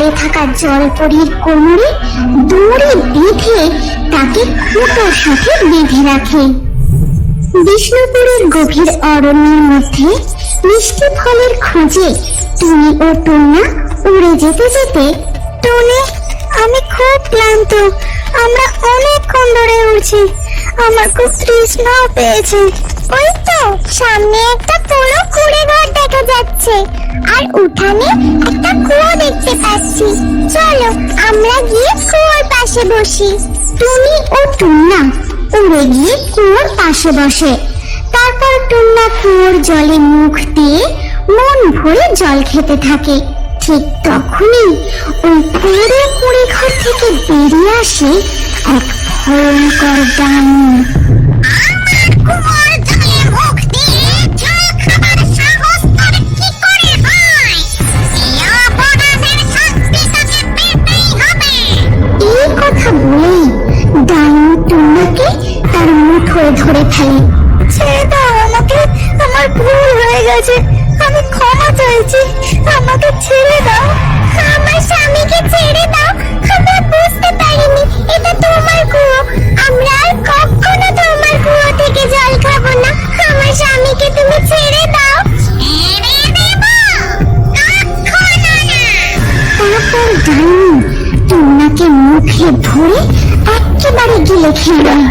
পড়ে থাকা জলপরীর কোমরে দড়ি বেঁধে তাকে খুঁটোর সাথে বেঁধে রাখে। বিষ্ণুপুরের গভীর অরণ্যের মধ্যে মিষ্টি ফলের খোঁজে টুনি ও টুনা উড়ে যেতে যেতে, টুনি, আমি খুব ক্লান্ত, আমরা অনেকক্ষণ ধরে উড়ছি, আমার খুব তৃষ্ণাও পেয়েছে। ওই তো সামনে একটা পুরো কুড়ে ঘর দেখা যাচ্ছে, আর উঠানে একটা কুয়ো দেখতে পাচ্ছি, চলো আমরা গিয়ে কুয়োর পাশে বসি। টুনি ও টুন্না উড়ে গিয়ে কুয়োর পাশে বসে। তারপর টুন্না কুয়োর জলে মুখ দিয়ে মন ভরে জল খেতে থাকে। ঠিক তখনই ওই পুরো কুড়ে ঘর থেকে বেরিয়ে আসে এক ভয়ঙ্কর ডাইনি। এই কথা বলেই ডাইনি টুন্নাকে তার মুঠোয় ধরে ফেলে। ছেড়ে দাও আমাকে, আমার ভুল হয়ে গেছে, আমি ক্ষমা চাইছি, আমাকে ছেড়ে দাও। আমার স্বামীকে ছেড়ে দাও, আমরা বুঝতে পারিনি এটা তোমার কুয়ো, আমরা আর কখনো তোমার কুয়ো থেকে জল খাবো না, আমার স্বামীকে তুমি ছেড়ে দাও। তারপর ডাইনি টুন্নাকে মুখে ধরে একেবারে গিলে খেয়ে নেয়।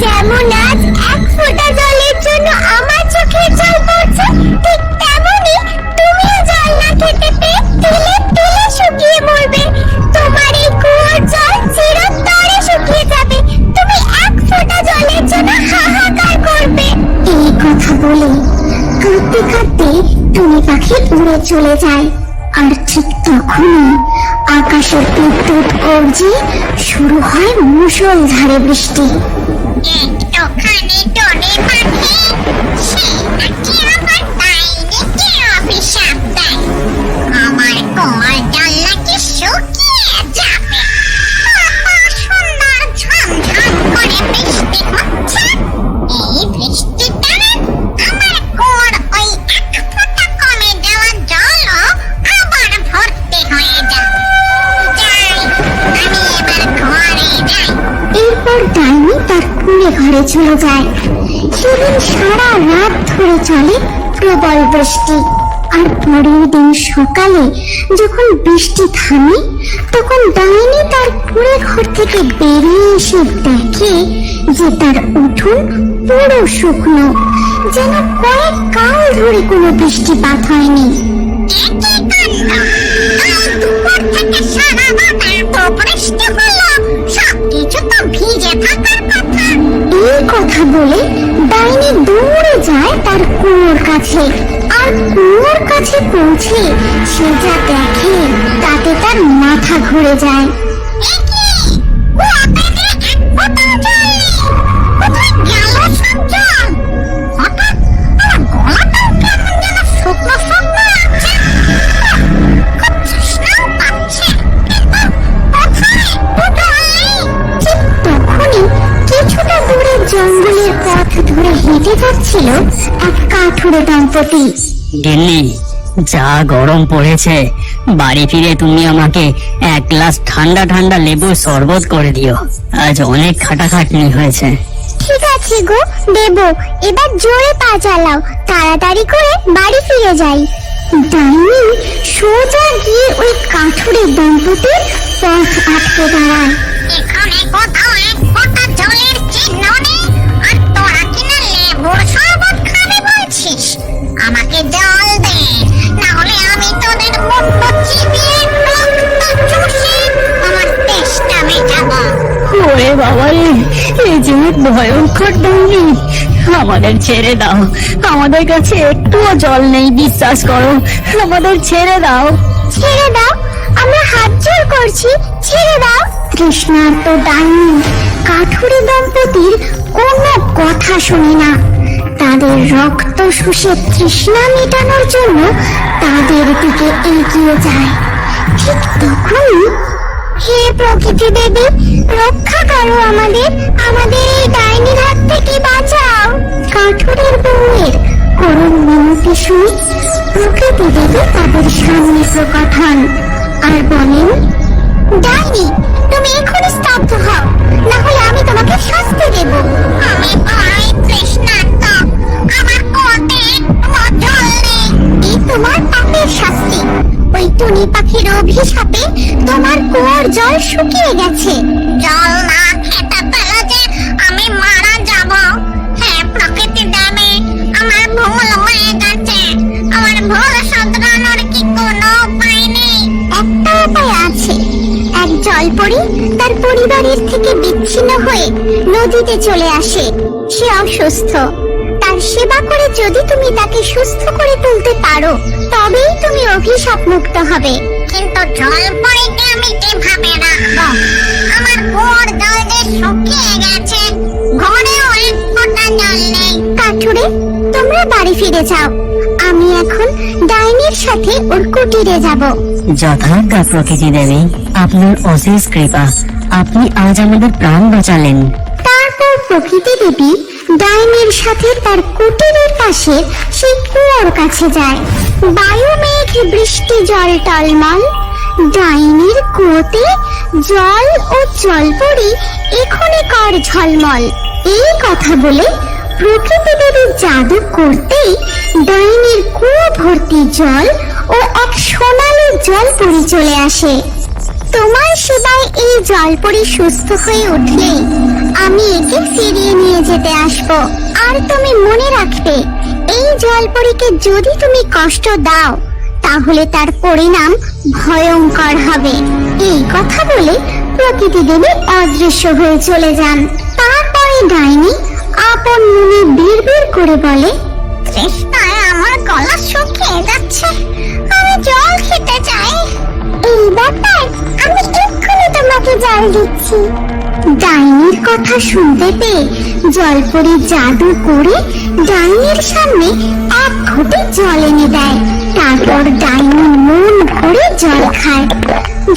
যেমন আজ এক ফোঁটা জলের জন্য আমার চোখের জল পড়ছে, ঠিক তেমনি তুমিও জল না খেতে পেয়ে তিলে তিলে শুকিয়ে মরবে। তোমার এই কুয়োর জল চিরতরে শুকিয়ে যাবে, তুমি এক ফোঁটা জলের জন্য হাহাকার করবে। এই কথা বলে কাঁদতে কাঁদতে টুনি পাখি উড়ে চলে যায়। আর ঠিক তখনই আকাশের বিদ্যুৎ গর্জে শুরু হয় মুষলধারে বৃষ্টি। একটুখানি টুনি পাখি, সে নাকি আবার ডাইনিকে অভিশাপ দেয়, আমার কুয়োর জল নাকি শুকিয়ে যাবে। কত সুন্দর ঝমঝম করে বৃষ্টি হচ্ছে, এই বৃষ্টিতে আমার কুয়োর ওই এক ফোঁটা কমে যাওয়া জলও আবার ভর্তি হয়ে যাবে। যাই, আমি এবার ঘরে যাই। এরপর ডাইনি তার কুঁড়ে ঘরে চলে যায়। সেদিন সারা রাত ধরে চলে প্রবল বৃষ্টি। আর পরের দিন সকালে যখন বৃষ্টি থামে, তখন ডাইনি তার কুঁড়ে ঘর থেকে বেরিয়ে এসে দেখে যে তার উঠোন পুরো শুকনো, যেন কয়েক কাল ধরে কোনো বৃষ্টিপাত হয়নি। এই কথা বলে ডাইনি দৌড়ে যায় তার কুয়োর কাছে। আর কুয়োর কাছে পৌঁছে সে যা দেখে তাতে তার মাথা ঘুরে যায়। জঙ্গলের পথ ধরে হেঁটে যাচ্ছিল এক কাঠুরে দম্পতি। গিন্নি, যা গরম পড়েছে, বাড়ি ফিরে তুমি আমাকে এক গ্লাস ঠান্ডা ঠান্ডা লেবুর শরবত করে দিও, আজ অনেক খাটাখাটনি হয়েছে। ঠিক আছে গো, দেবো, এবার জোরে পা চালাও, তাড়াতাড়ি করে বাড়ি ফিরে যাই। ডাইনি সোজা গিয়ে ওই কাঠুরে দম্পতির পথ আটকে দাঁড়ায়। এখানে কোথাও এক ফোঁটা জলের চিহ্ন নেই, আর তোরা কিনা লেবুর শরবত খাবে বলছিস? আমাকে জল দে, না হলে আমি তোদের মুন্ড চিবিয়ে রক্ত চুষে আমার তেষ্টা মেটাবো। ওরে বাবা রে, এই যে যে এক ভয়ঙ্কর ডাইনি। আমাদের ছেড়ে দাও, আমাদের কাছে একটুও জল নেই, বিশ্বাস করো, আমাদের ছেড়ে দাও। ছেড়ে দাও, আমরা হাত জোর করছি, ছেড়ে দাও। তৃষ্ণার্ত ডাইনি কাঠুরে দম্পতির কোনো কথা শুনে না। তাদের রক্ত শুষে তৃষ্ণা মেটানোর জন্য তাদের দিকে এগিয়ে যায়। ঠিক তখন, হে প্রকৃতি দেবী, রক্ষা করো আমাদের, আমাদের এই ডাইনির হাত থেকে বাঁচাও। কাঠুরের বউয়ের করুণ মিনতি শুনে প্রকৃতি দেবী তাদের সামনে প্রকট হন আর বলেন, ডাইনি, তুমি এখনই স্তব্ধ হও, না হলে আমি তোমাকে শাস্তি দেব। আমি বড়ই তৃষ্ণার্ত, আমার কুয়োতে কোনো জল নেই। এই তোমার পাপের শাস্তি। ওই টুনি পাখির অভিশাপে তোমার কুয়োর জল শুকিয়ে গেছে। জল না খেতে পেলে যে আমি মারা যাব। হে প্রকৃতি দেবী, আমার ভুল হয়ে গেছে, আমার ভুল শুধরানোর কি কোনো উপায় নেই? একটা উপায় আছে। এক জলপরি তার পরিবারের থেকে বিচ্ছিন্ন হয়ে নদীতে চলে আসে। সে অসুস্থ। তার সেবা করে যদি তুমি তাকে সুস্থ করে তুলতে পারো, তবেই তুমি অভিশাপ মুক্ত হবে। কিন্তু জলপরীকে আমি কিভাবে রাখবো? আমার কুয়োর জল যে শুকিয়ে গেছে, ঘরেও এক ফোঁটা জল নেই। কাঠুরে, তোমরা বাড়ি ফিরে যাও। আমি এখন ডাইনির সাথে ওর কুটিরে যাব। যথাজ্ঞা প্রকৃতি দেবী, আপনার অশেষ কৃপা, আপনি আজ আমাদের প্রাণ বাঁচালেন। তারপর প্রকৃতি দেবী ডাইনির সাথে তার কুটিরের পাশে সেই কুয়োর কাছে যায়। বায়ু মেঘ বৃষ্টি জল টলমল, ডাইনির কুয়োতে জল ও জলপরি এখনই কর ঝলমল। এই কথা বলে প্রকৃতি দেবী জাদু করতেই ডাইনির কুয়ো ভর্তি জল ও এক সোনালী জলপরি চলে আসে। তোমার সেবায় এই জলপরি সুস্থ হয়ে উঠলেই আমি একে ফিরিয়ে নিয়ে যেতে আসবো। আর তুমি মনে রাখবে, এই জলপরীকে যদি তুমি কষ্ট দাও, তাহলে তার পরিণাম ভয়ঙ্কর হবে। এই কথা বলে প্রকৃতি দেবী অদৃশ্য হয়ে চলে যান। তারপরে ডাইনি আপন মনে বিড়বিড় করে বলে, তৃষ্ণায় আমার গলা শুকিয়ে যাচ্ছে, আমি জল খেতে চাই। এই ব্যাপার, আমি এক্ষুনি তোমাকে জল দিচ্ছি। ডাইনির কথা শুনতে পেয়ে জলপরি জাদু করে ডাইনির সামনে এক ঘটি জল এনে দেয়। তারপর ডাইনি মন ভরে জল খায়।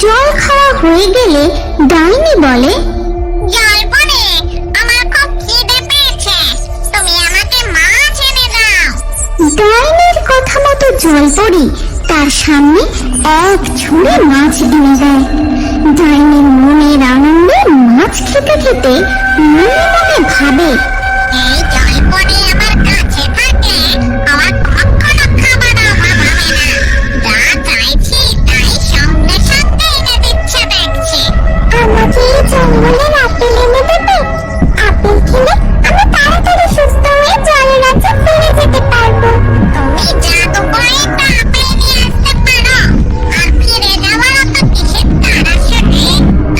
জল খাওয়া হয়ে গেলে ডাইনি বলে, জলপরি, আমার খুব খিদে পেয়েছে, তুমি আমাকে মাছ এনে দাও। ডাইনির কথা মতো জলপরি তার সামনে এক ঝুড়ি মাছ এনে দেয়। ডাইনির মনের আনন্দে মাছ খেতে খেতে মনে মনে ভাবে, এই জলপরি আমার কাছে থাকে, আমার কখনো খাবার অভাব হবে না। যা চাইছি তাই সঙ্গে সঙ্গে এনে দিচ্ছে দেখছি। আমাকে এই জঙ্গলের আপেল এনে দেবে? আপেল খেলে আমি তাড়াতাড়ি সুস্থ হয়ে জলের রাজ্যে ফিরে যেতে পারবো। তুমি জাদু করে একটা আপেল নিয়ে আসতে পারো, আর ফিরে যাওয়ার তো কিসের তাড়া শুনে।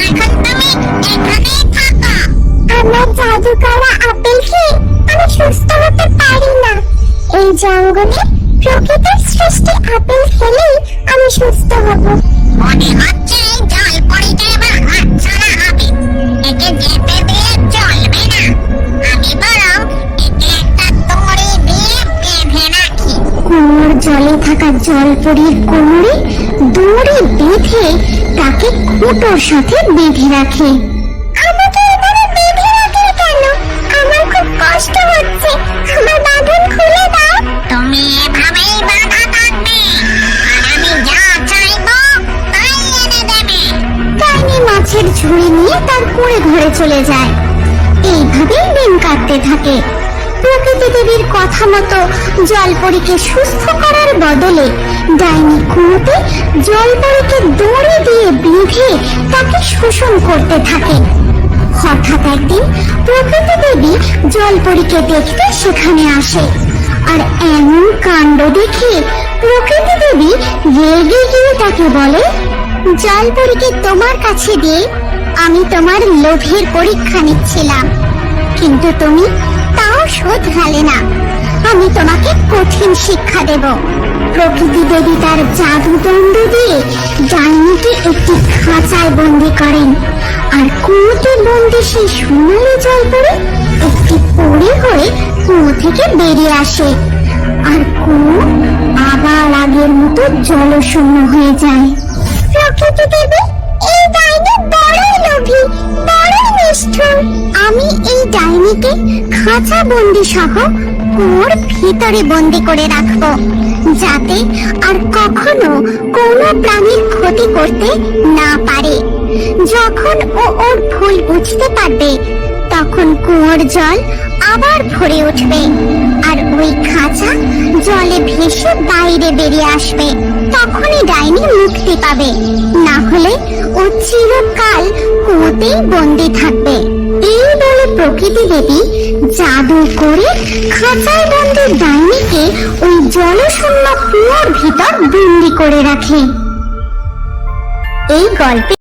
এখন তুমি এখানেই থাকো। আমার জাদু করা আপেল খেয়ে আমি সুস্থ হতে পারি না। এই জঙ্গলে প্রকৃতির সৃষ্টি আপেল খেলেই আমি সুস্থ হব। মনে হচ্ছে এই জলপরিটা এবার হাতছাড়া হবে, একে যেতে দিয়ে চলবে না। আমি বরং একে একটা দড়ি দিয়ে বেঁধে রাখি। কুয়োর জলে থাকা জলপরীর কোমরে দড়ি বেঁধে তাকে খুঁটোর সাথে বেঁধে রাখে। আমাকে এভাবে বেঁধে রাখলে কেন? আমার খুব কষ্ট হচ্ছে, আমার বাঁধন খুলে দাও। তুমি এভাবেই বাধা থাকবে, আর আমি যা চাইবো তাই এনে দেবে। ডাইনি মাছের ঝুড়ি নিয়ে তার কুঁড়ে ঘরে চলে যায়। এইভাবেই দিন কাটতে থাকে। প্রকৃতি দেবীর কথা মতো জলপরীকে সুস্থ করার বদলে ডাইনি কুয়োতে জলপরীকে দড়ি দিয়ে বেঁধে তাকে শোষণ করতে থাকে। হঠাৎ একদিন প্রকৃতি দেবী জলপরীকে দেখতে সেখানে আসে। আর এমন কাণ্ড দেখে প্রকৃতি দেবী রেগে গিয়ে তাকে বলে, জলপরীকে তোমার কাছে দিয়ে আমি তোমার লোভের পরীক্ষা নিচ্ছিলাম। কিন্তু তুমি তাও শোধরালে না। আমি তোমাকে কঠিন শিক্ষা দেব। প্রকৃতি দেবী তার জাদুদণ্ড দিয়ে ডাইনিকে একটি খাঁচায় বন্দি করেন, আর কুয়োতে বন্দি সেই সোনালি জল পড়ে একটি পরী হয়ে কুয়ো থেকে বেরিয়ে আসে, আর কুয়ো আবার আগের মতো জলশূন্য হয়ে যায়। প্রকৃতি দেবী, এই ডাইনি বড়ই লোভী, বড়ই নিষ্ঠুর। আমি এই ডাইনিকে খাঁচা বন্দি সহ কুয়োর ভিতরে বন্দি করে রাখবো, যাতে আর কখনো কোনো প্রাণীর ক্ষতি করতে না পারে। যখন ও ওর ভুল বুঝতে পারবে, তখন কুয়োর জল আবার ভরে উঠবে, আর ওই খাঁচা জলে ভেসে বাইরে বেরিয়ে আসবে। তখনই ডাইনি মুক্তি পাবে, না হলে ও চিরকাল কুয়োতেই বন্দি থাকবে। এই বলে প্রকৃতি দেবী জাদু করে খাঁচায় বন্দি ডাইনিকে ওই জলশূন্য কুয়োর ভিতর বন্দি করে রাখে। এই গল্পে